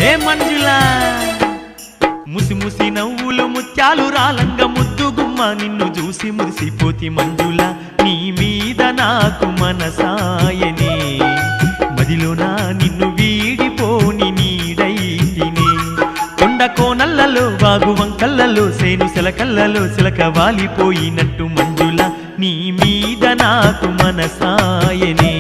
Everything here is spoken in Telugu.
ఏ మంజులా ముసి ముసి నవ్వులు ముత్యాలు రాలంగ ముద్దు గుమ్మ నిన్ను చూసి మురిసిపోతి మంజులా నీ మీద నాకు మనసాయనే మదిలోనా నిన్ను వీడిపోని నీడైతినే కొండ కోనల్లలో వాగు వంకల్లలో సేను సెలకల్లలో సిలక వాలిపోయినట్టు మంజులా నీ మీద నాకు మనసాయనే